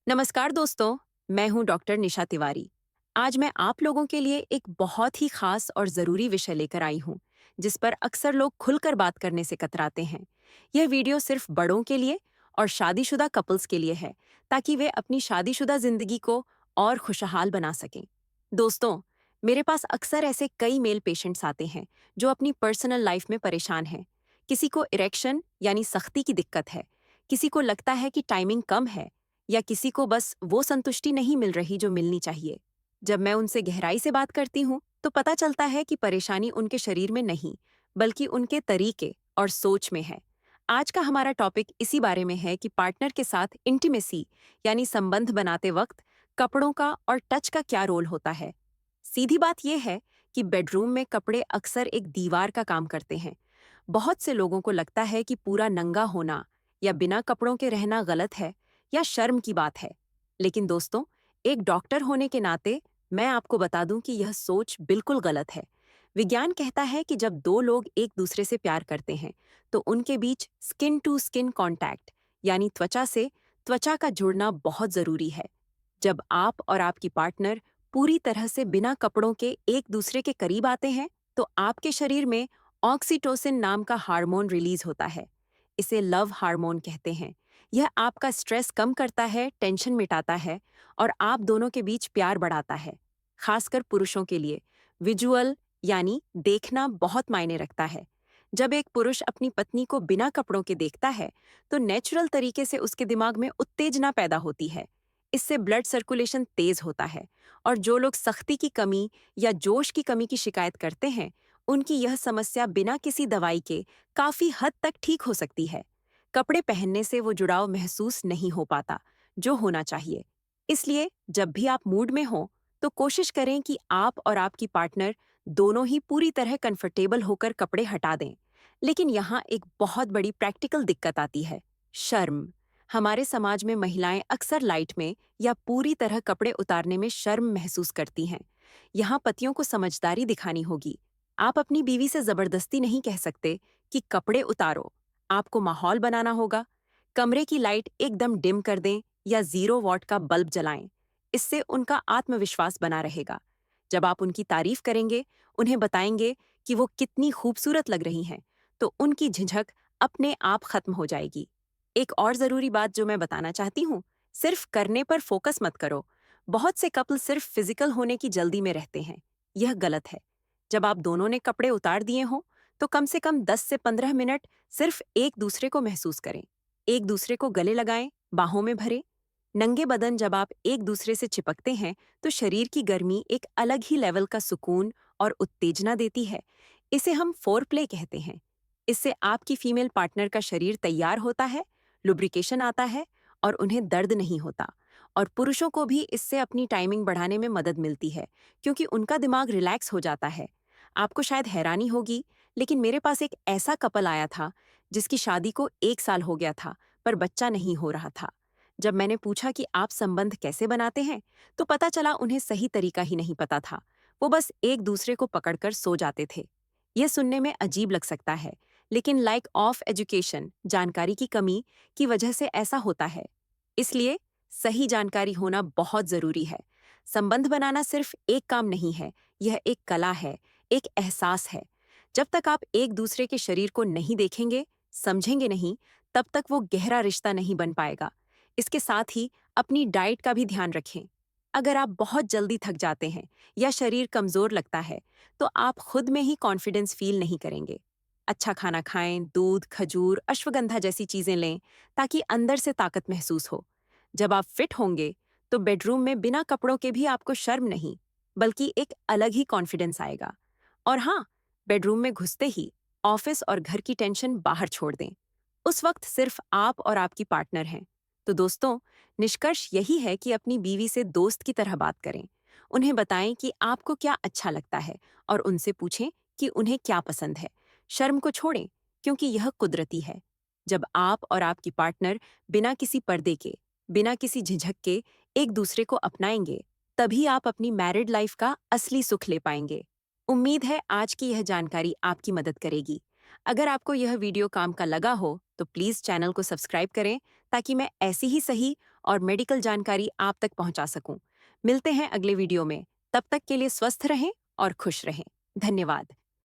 नमस्कार दोस्तों, मैं हूं डॉक्टर निशा तिवारी। आज मैं आप लोगों के लिए एक बहुत ही खास और ज़रूरी विषय लेकर आई हूं, जिस पर अक्सर लोग खुलकर बात करने से कतराते हैं। यह वीडियो सिर्फ बड़ों के लिए और शादीशुदा कपल्स के लिए है, ताकि वे अपनी शादीशुदा जिंदगी को और खुशहाल बना सकें। दोस्तों, मेरे पास अक्सर ऐसे कई मेल पेशेंट्स आते हैं जो अपनी पर्सनल लाइफ में परेशान हैं। किसी को इरेक्शन यानी सख्ती की दिक्कत है, किसी को लगता है कि टाइमिंग कम है, या किसी को बस वो संतुष्टि नहीं मिल रही जो मिलनी चाहिए। जब मैं उनसे गहराई से बात करती हूँ तो पता चलता है कि परेशानी उनके शरीर में नहीं, बल्कि उनके तरीके और सोच में है। आज का हमारा टॉपिक इसी बारे में है कि पार्टनर के साथ इंटीमेसी यानी संबंध बनाते वक्त कपड़ों का और टच का क्या रोल होता है। सीधी बात यह है कि बेडरूम में कपड़े अक्सर एक दीवार का काम करते हैं। बहुत से लोगों को लगता है कि पूरा नंगा होना या बिना कपड़ों के रहना गलत है या शर्म की बात है। लेकिन दोस्तों, एक डॉक्टर होने के नाते मैं आपको बता दूं कि यह सोच बिल्कुल गलत है। विज्ञान कहता है कि जब दो लोग एक दूसरे से प्यार करते हैं तो उनके बीच स्किन टू स्किन कांटेक्ट यानी त्वचा से त्वचा का जुड़ना बहुत जरूरी है। जब आप और आपकी पार्टनर पूरी तरह से बिना कपड़ों के एक दूसरे के करीब आते हैं तो आपके शरीर में ऑक्सीटोसिन नाम का हार्मोन रिलीज होता है। इसे लव हार्मोन कहते हैं। यह आपका स्ट्रेस कम करता है, टेंशन मिटाता है और आप दोनों के बीच प्यार बढ़ाता है। खासकर पुरुषों के लिए विजुअल यानी देखना बहुत मायने रखता है। जब एक पुरुष अपनी पत्नी को बिना कपड़ों के देखता है तो नेचुरल तरीके से उसके दिमाग में उत्तेजना पैदा होती है। इससे ब्लड सर्कुलेशन तेज होता है और जो लोग सख्ती की कमी या जोश की कमी की शिकायत करते हैं, उनकी यह समस्या बिना किसी दवाई के काफी हद तक ठीक हो सकती है। कपड़े पहनने से वो जुड़ाव महसूस नहीं हो पाता जो होना चाहिए। इसलिए जब भी आप मूड में हो तो कोशिश करें कि आप और आपकी पार्टनर दोनों ही पूरी तरह कंफर्टेबल होकर कपड़े हटा दें। लेकिन यहाँ एक बहुत बड़ी प्रैक्टिकल दिक्कत आती है, शर्म। हमारे समाज में महिलाएं अक्सर लाइट में या पूरी तरह कपड़े उतारने में शर्म महसूस करती हैं। यहाँ पतियों को समझदारी दिखानी होगी। आप अपनी बीवी से जबरदस्ती नहीं कह सकते कि कपड़े उतारो। आपको माहौल बनाना होगा। कमरे की लाइट एकदम डिम कर दें या 0 वॉट का बल्ब जलाएं। इससे उनका आत्मविश्वास बना रहेगा। जब आप उनकी तारीफ करेंगे, उन्हें बताएंगे कि वो कितनी खूबसूरत लग रही हैं, तो उनकी झिझक अपने आप खत्म हो जाएगी। एक और जरूरी बात जो मैं बताना चाहती हूँ, सिर्फ करने पर फोकस मत करो। बहुत से कपल सिर्फ फिजिकल होने की जल्दी में रहते हैं। यह गलत है। जब आप दोनों ने कपड़े उतार दिए हों, तो कम से कम 10 से 15 मिनट सिर्फ एक दूसरे को महसूस करें। एक दूसरे को गले लगाएं, बाहों में भरें। नंगे बदन जब आप एक दूसरे से चिपकते हैं तो शरीर की गर्मी एक अलग ही लेवल का सुकून और उत्तेजना देती है। इसे हम फोरप्ले कहते हैं। इससे आपकी फीमेल पार्टनर का शरीर तैयार होता है, लुब्रिकेशन आता है और उन्हें दर्द नहीं होता। और पुरुषों को भी इससे अपनी टाइमिंग बढ़ाने में मदद मिलती है, क्योंकि उनका दिमाग रिलैक्स हो जाता है। आपको शायद हैरानी होगी, लेकिन मेरे पास एक ऐसा कपल आया था जिसकी शादी को 1 साल हो गया था, पर बच्चा नहीं हो रहा था। जब मैंने पूछा कि आप संबंध कैसे बनाते हैं, तो पता चला उन्हें सही तरीका ही नहीं पता था। वो बस एक दूसरे को पकड़कर सो जाते थे। यह सुनने में अजीब लग सकता है, लेकिन लाइक ऑफ एजुकेशन, जानकारी की कमी की वजह से ऐसा होता है। इसलिए सही जानकारी होना बहुत जरूरी है। संबंध बनाना सिर्फ एक काम नहीं है, यह एक कला है, एक एहसास है। जब तक आप एक दूसरे के शरीर को नहीं देखेंगे, समझेंगे नहीं, तब तक वो गहरा रिश्ता नहीं बन पाएगा। इसके साथ ही अपनी डाइट का भी ध्यान रखें। अगर आप बहुत जल्दी थक जाते हैं या शरीर कमजोर लगता है, तो आप खुद में ही कॉन्फिडेंस फील नहीं करेंगे। अच्छा खाना खाएं, दूध, खजूर, अश्वगंधा जैसी चीजें लें, ताकि अंदर से ताकत महसूस हो। जब आप फिट होंगे, तो बेडरूम में बिना कपड़ों के भी आपको शर्म नहीं, बल्कि एक अलग ही कॉन्फिडेंस आएगा। और हाँ, बेडरूम में घुसते ही ऑफिस और घर की टेंशन बाहर छोड़ दें। उस वक्त सिर्फ आप और आपकी पार्टनर हैं। तो दोस्तों, निष्कर्ष यही है कि अपनी बीवी से दोस्त की तरह बात करें। उन्हें बताएं कि आपको क्या अच्छा लगता है और उनसे पूछें कि उन्हें क्या पसंद है। शर्म को छोड़ें, क्योंकि यह कुदरती है। जब आप और आपकी पार्टनर बिना किसी पर्दे के, बिना किसी झिझक के एक दूसरे को अपनाएंगे, तभी आप अपनी मैरिड लाइफ का असली सुख ले पाएंगे। उम्मीद है आज की यह जानकारी आपकी मदद करेगी। अगर आपको यह वीडियो काम का लगा हो तो प्लीज़ चैनल को सब्सक्राइब करें, ताकि मैं ऐसी ही सही और मेडिकल जानकारी आप तक पहुंचा सकूं। मिलते हैं अगले वीडियो में। तब तक के लिए स्वस्थ रहें और खुश रहें। धन्यवाद।